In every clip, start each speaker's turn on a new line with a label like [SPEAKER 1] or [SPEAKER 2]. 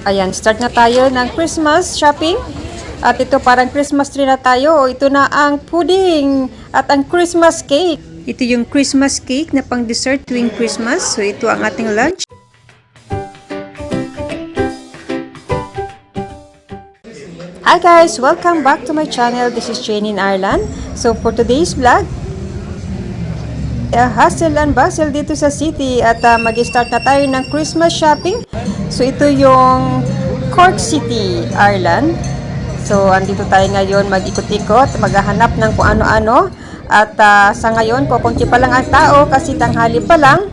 [SPEAKER 1] Ayan, start na tayo ng Christmas shopping. At ito parang Christmas tree na tayo. Ito na ang pudding at ang Christmas cake. Ito yung Christmas cake na pang dessert tuwing Christmas. So ito ang ating lunch. Hi guys! Welcome back to my channel. This is Jane in Ireland. So for today's vlog, hustle and bustle dito sa city at mag-start na tayo ng Christmas shopping. So ito yung Cork City, Ireland. So andito tayo ngayon mag-ikot-ikot, maghahanap ng kung ano-ano. At sa ngayon, kukunti pa lang ang tao kasi tanghali pa lang.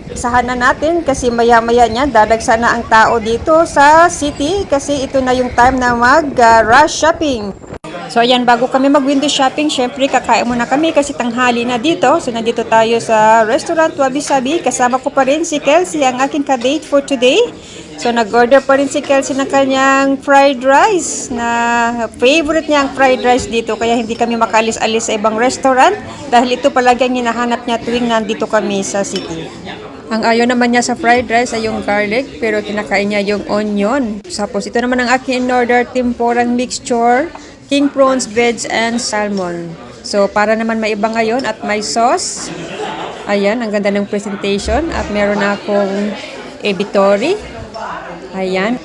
[SPEAKER 1] Isahan na natin kasi maya-maya niya dadagsa na ang tao dito sa city kasi ito na yung time na mag-rush shopping. So ayan, bago kami mag-window shopping, syempre kakain muna kami kasi tanghali na dito. So nandito tayo sa restaurant Wabi Sabi. Kasama ko pa rin si Kelsey, ang aking ka-date for today. So nag-order pa rin si Kelsey ng kanyang fried rice na favorite niya ang fried rice dito. Kaya hindi kami makalis-alis sa ibang restaurant dahil ito palagi ang hinahanap niya tuwing nandito kami sa city. Ang ayaw naman niya sa fried rice ay yung garlic, pero kinakain niya yung onion. Tapos ito naman ang aking in-order, tempurang mixture, king prawns, veg, and salmon. So para naman maiba ngayon at may sauce. Ayan, ang ganda ng presentation. At meron akong ebitori. Ayan.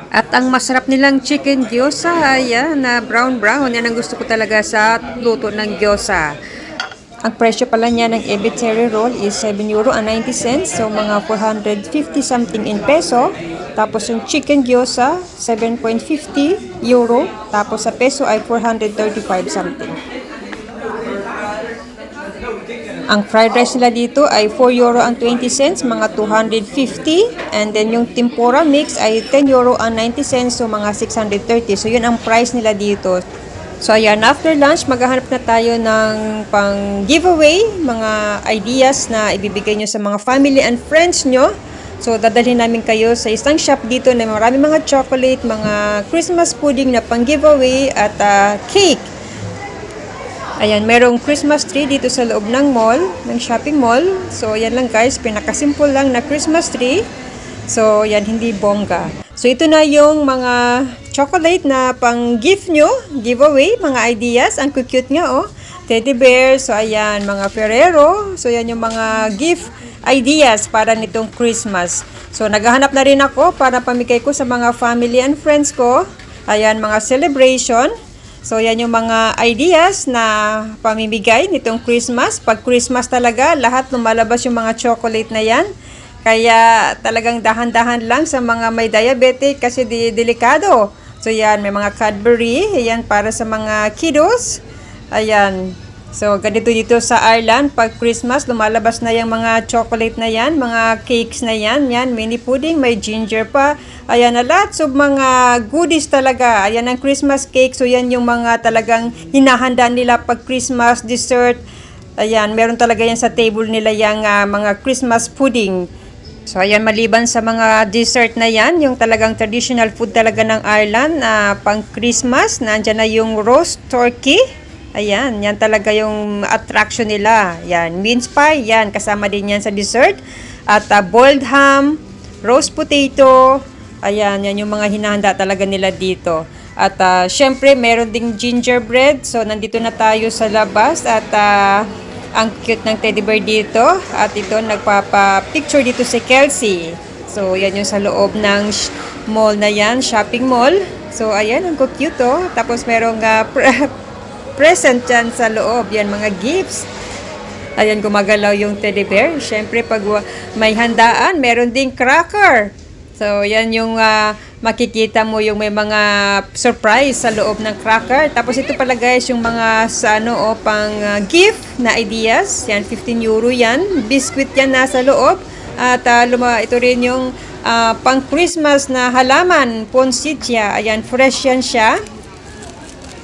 [SPEAKER 1] At ang masarap nilang chicken gyoza, ayan, na brown. Yan ang gusto ko talaga sa luto ng gyoza. Ang presyo pala niya ng ebitori roll is €7.90. So, mga 450 something in peso. Tapos yung chicken gyoza, €7.50. Tapos sa peso ay 435 something. Ang fried rice nila dito ay €4.20, mga 250. And then yung tempura mix ay €10.90, so mga 630. So, yun ang price nila dito. So ayan, after lunch, maghahanap na tayo ng pang giveaway, mga ideas na ibibigay nyo sa mga family and friends nyo. So dadalhin namin kayo sa isang shop dito na marami mga chocolate, mga Christmas pudding na pang giveaway at cake. Ayan, merong Christmas tree dito sa loob ng mall, ng shopping mall. So ayan lang guys, pinakasimple lang na Christmas tree. So yan, hindi bongga. So ito na yung mga chocolate na pang gift nyo, giveaway, mga ideas. Ang cute nga oh. Teddy bear, so ayan, mga Ferrero. So yan yung mga gift ideas para nitong Christmas. So naghahanap na rin ako para pamigay ko sa mga family and friends ko. Ayan, mga celebration. So yan yung mga ideas na pamimigay nitong Christmas. Pag Christmas talaga, lahat lumalabas yung mga chocolate na yan. Kaya talagang dahan-dahan lang sa mga may diabetic kasi delikado. So yan, may mga Cadbury, ayan para sa mga kiddos. Ayan. So ganito dito sa Ireland, pag Christmas lumalabas na yung mga chocolate na yan, mga cakes na yan, mini pudding, may ginger pa. Ayan, lots of mga goodies talaga. Ayan ang Christmas cake. So yan yung mga talagang hinahanda nila pag Christmas dessert. Ayan, meron talaga yan sa table nila yung mga Christmas pudding. So ayan, maliban sa mga dessert na yan, yung talagang traditional food talaga ng Ireland pang Christmas, nandyan na yung roast turkey. Ayan, yan talaga yung attraction nila. Yan, mince pie, yan, kasama din yan sa dessert. At boiled ham, roast potato, ayan, yan yung mga hinahanda talaga nila dito. At syempre, meron ding gingerbread. So nandito na tayo sa labas at ang cute ng teddy bear dito. At ito, nagpapa-picture dito si Kelsey. So, yan yung sa loob ng mall na yan, shopping mall. So, ayan, ang cute oh. Tapos, merong present dyan sa loob. Yan, mga gifts. Ayan, gumagalaw yung teddy bear. Siyempre, pag may handaan, meron ding cracker. So, yan yung makikita mo yung may mga surprise sa loob ng cracker. Tapos ito pala guys, yung mga sa pang gift na ideas. Yan, €15 yan. Biscuit yan nasa loob. At ito rin yung pang Christmas na halaman, poinsettia. Ayan, fresh yan siya.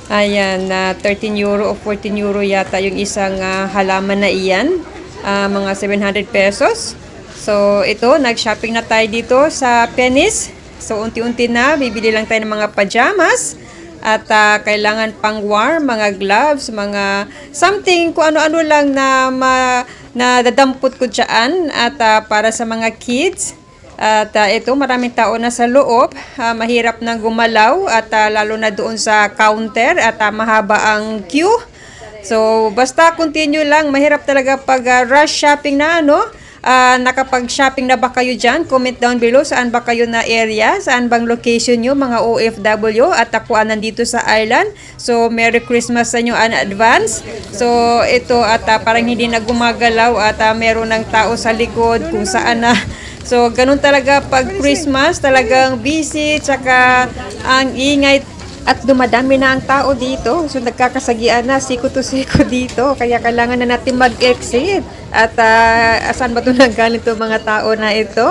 [SPEAKER 1] Ayan, €13 o €14 yata yung isang halaman na iyan. Mga ₱700. So, ito, nag-shopping na tayo dito sa Penny's. So, unti-unti na, bibili lang tayo ng mga pajamas. At kailangan pang warm, mga gloves, mga something, kung ano-ano lang na na dadampot ko dyan at para sa mga kids. At ito, maraming tao na sa loob, mahirap na gumalaw at lalo na doon sa counter at mahaba ang queue. So, basta continue lang. Mahirap talaga pag rush shopping na nakapag-shopping na ba kayo dyan? Comment down below saan ba kayo na area, saan bang location nyo mga OFW at ako nandito sa Ireland. So, Merry Christmas sa inyo in advance. So, ito at parang hindi na gumagalaw at meron ng tao sa likod kung saan na. So, ganun talaga pag Christmas, talagang busy, tsaka ang ingay at dumadami na ang tao dito. So, nagkakasagian na, siko to siko dito. Kaya kailangan na natin mag-exit. At asan ba ito nanggaling itong mga tao na ito?